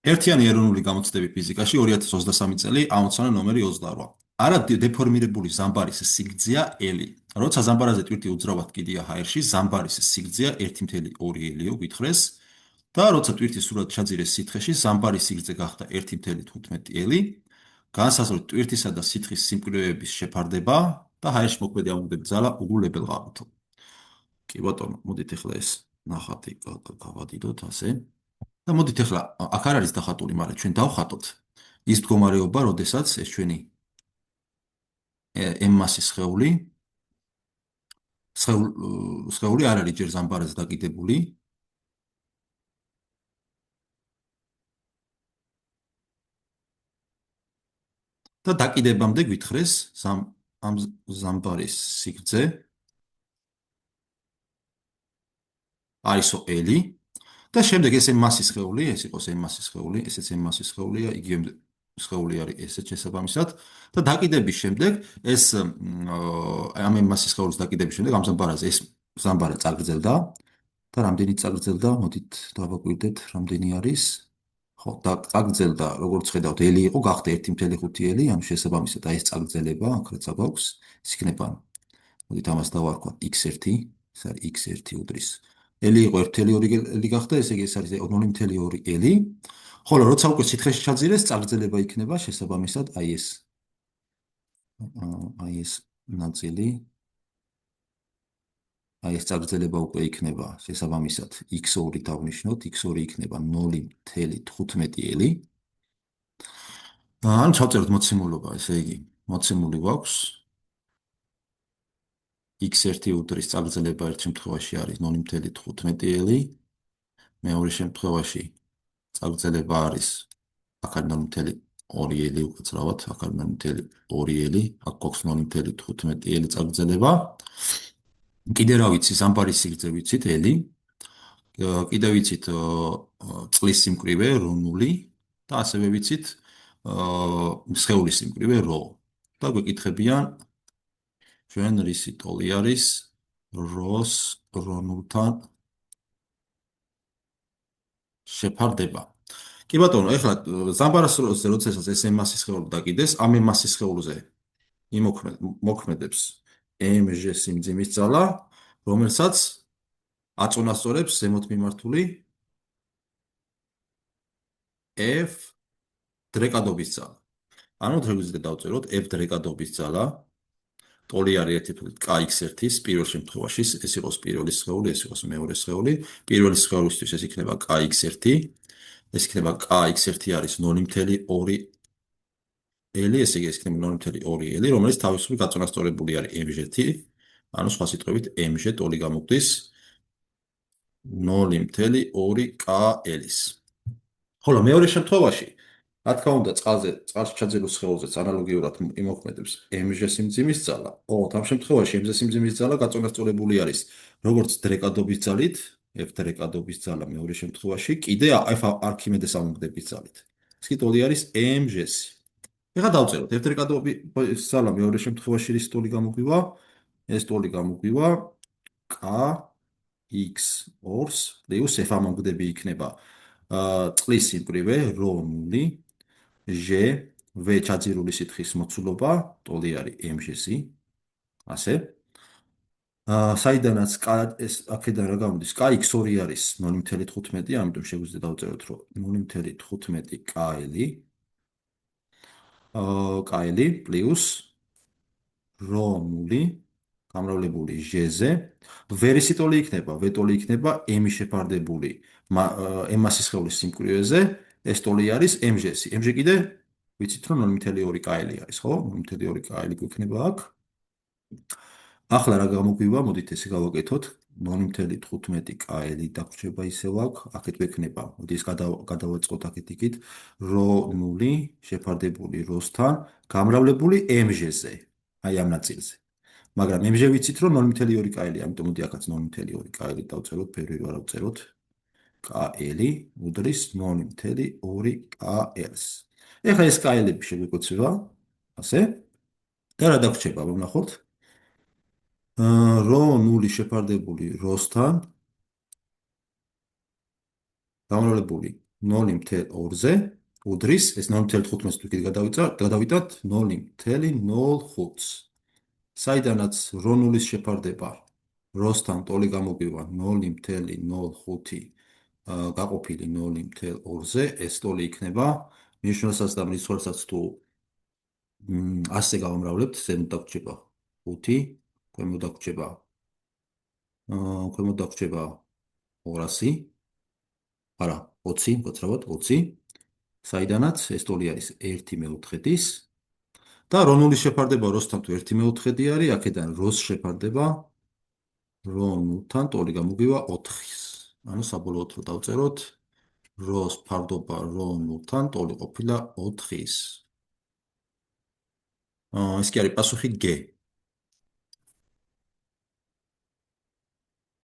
ერთიანი ეროვნული გამოცდები ფიზიკაში 2023 წელი ამოცანა ნომერი 28. არა დეფორმირებული ზამბარის სიგრძეა L. როცა ზამბარაზე ტვირთი უძრავად კიდია ჰაერში, ზამბარის სიგრძეა 1.2 L-იო გითხრეს და როცა ტვირთი სრულად ჩაძირეს სითხეში, ზამბარის სიგრძე გახდა 1.15 L. განსაზღვრით ტვირთისა და სითხის სიმკვრივეების შეფარდება და ჰაერში მოქმედი ამონდები ძალა უგულებელღაობთ. კი ბატონო, მოდით ახლა ეს ნახატი გავადიდოთ ასე. და მოდით ახლა აქ არ არის დახატული, მაგრამ ჩვენ დავხატოთ ის მდგომარეობა, როდესაც ეს ჩვენი M-მასის სხეული არ არის ჯერ ზამბარაზე დაკიდებული. და დაკიდებამდე გვითხრეს ამ ზამბარის სიგრძე აისო L და შემდეგ ეს M-მასის სხეული, ეს იყოს M-მასის სხეული, ესეც M-მასის სხეულია, იგივე სხეული არის ესეც შესაბამისად და დაკიდების შემდეგ ეს ამ M-მასის სხეულის დაკიდების შემდეგ ამ ზამბარაზე ეს ზამბარა წაგრძელდა და რამდენი წაგრძელდა, მოდით დავაკვირდეთ, რამდენი არის. ხო, და წაგრძელდა, როგორც ხედავთ, L იყო, გახდა 1.5 L, ამ შესაბამისად აი ეს წაგრძელება, აქაც აქვს, ის იქნება, მოდით ამას დავარქვათ x1, ეს არის x1 უდრის L იყო 1.2 L გახდა, ესე იგი ეს არის 0.2 L. ხოლო როცა უკვე სითხეში ჩაძირეს, წაგრძელება იქნება შესაბამისად აი ეს ნაწილი. აი ეს წაგრძელება უკვე იქნება შესაბამისად x2 დავნიშნოთ, x2 იქნება 0.15 L. ან ჩავწეროთ მოცემულობა, ესე იგი, მოცემული გვაქვს x1 უდრის წაგრძელება ერთ შემთხვევაში არის 0.15 L, მეორე შემთხვევაში წაგრძელება არის აქ არის 0.2 L უკაცრავად, აქ არის 0.2 L, აქ გვაქვს 0.15 L წაგრძელება. კიდე რა ვიცი, ზამბარის სიგრძე ვიცით L, კიდე ვიცით წყლის სიმკვრივე ρ0 და ასევე ვიცით სხეულის სიმკვრივე ρ. და გვეკითხებიან ჩვენ რისი ტოლი არის რ-ს რ0-თან შეფარდება. კი ბატონო, ეხლა ზამბარას როდესაც ეს M-მასის სხეული დაკიდეს, ამ M-მასის სხეულზე მოქმედებს mg სიმძიმის ძალა, რომელსაც აწონასწორებს ზემოთ მიმართული F დრეკადობის ძალა. ანუ რეგულზე დავწეროთ F დრეკადობის ძალა. ტოლი არის ერთი ფულით kx1-ის პირველ შემთხვევაში, ეს იყოს პირველი სხეული, ეს იყოს მეორე სხეული. პირველი სხეულისთვის ეს იქნება kx1, ეს იქნება kx1 არის 0.2 L, ესე იგი ეს იქნება 0.2 L, რომელიც თავისუფლად გაწონასწორებული არის mg-ით, ანუ სხვა სიტყვებით mg ტოლი გამოგვდის 0.2 kL-ის. ხოლო მეორე შემთხვევაში, რა თქმა უნდა, წყალში ჩაძირულ სხეულზეც ანალოგიურად იმოქმედებს mg სიმძიმის ძალა. ოღონდ ამ შემთხვევაში mg სიმძიმის ძალა გაწონასწორებული არის როგორც დრეკადობის ძალით, F დრეკადობის ძალა მეორე შემთხვევაში, კიდე F არქიმედეს ამონდების ძალით. ეს კი ტოლი არის mg-ს. ეხლა დავწეროთ F დრეკადობის ძალა მეორე შემთხვევაში რის ტოლი გამოგვივა? ეს ტოლი გამოგვივა kx2-ს პლუს F ამონდები იქნება წყლის სიმკვრივე ρ0 ჟ v ჩაძირული სითხის მოცულობა, ტოლი არის mg-ს, ასე. საიდანაც ეს აქედან რა გამოდის? kx2 არის 0.15, ამიტომ შეგვიძლია დავწეროთ, რომ 0.15 kL პლუს ρ0 გამრავლებული ჟ-ზე, ვერისი ტოლი იქნება, v ტოლი იქნება m-ი შეფარდებული M-მასის სხეულის სიმკვრივეზე, ეს ტოლი არის mg-ს. mg კიდე ვიცით რომ 0.2 kL არის, ხო? 0.2 kL გვექნება აქ. ახლა რა გამოგვივა? მოდით ესე გავაკეთოთ. 0.15 kL დაგვრჩება ისევ აქ. აქეთ გვექნება. მოდი ეს გადავაწყოთ აქეთ იქით. ρ0 შეფარდებული რ-სთან გამრავლებული mg-ზე. აი ამ ნაწილზე. მაგრამ mg ვიცით რომ 0.2 kL-ია, ამიტომ მოდი აქაც 0.2 kL დავწეროთ, ფერი ვარ ავწეროთ. kL უდრის 0.2 kL-ს. ეხლა ეს kL-ები შეგვეკვეცება, ასე. და რა დაგვრჩება, ვნახოთ. ρ0 შეფარდებული რ-სთან გამრავლებული 0.2-ზე უდრის, ეს 0.15-ს თვითონ გადავიტანთ 0.05-ს. საიდანაც რho-ნულის შეფარდება რho-სთან ტოლი გამოგვივა 0.05 გაყოფილი 0.2-ზე, ეს ტოლი იქნება ნიშნულსაც და მრიცხველსაც თუ 100-ზე გავამრავლებთ, ზემოთ დაგვრჩება 5, ქვემოთ დაგვრჩება 200, არა, 20, მოძრავად 20, საიდანაც ეს ტოლი არის 1/4-ის და რho-ნულის შეფარდება რho-სთან თუ 1/4 არის, აქედან რho-ს შეფარდება რho-ნულთან ტოლი გამოგვივა 4-ის. ანუ საბოლოოდ რო დავწეროთ, რho-ს ფარდობა რho-ნულთან ტოლი ყოფილა 4-ის. ეს კი არის პასუხი G.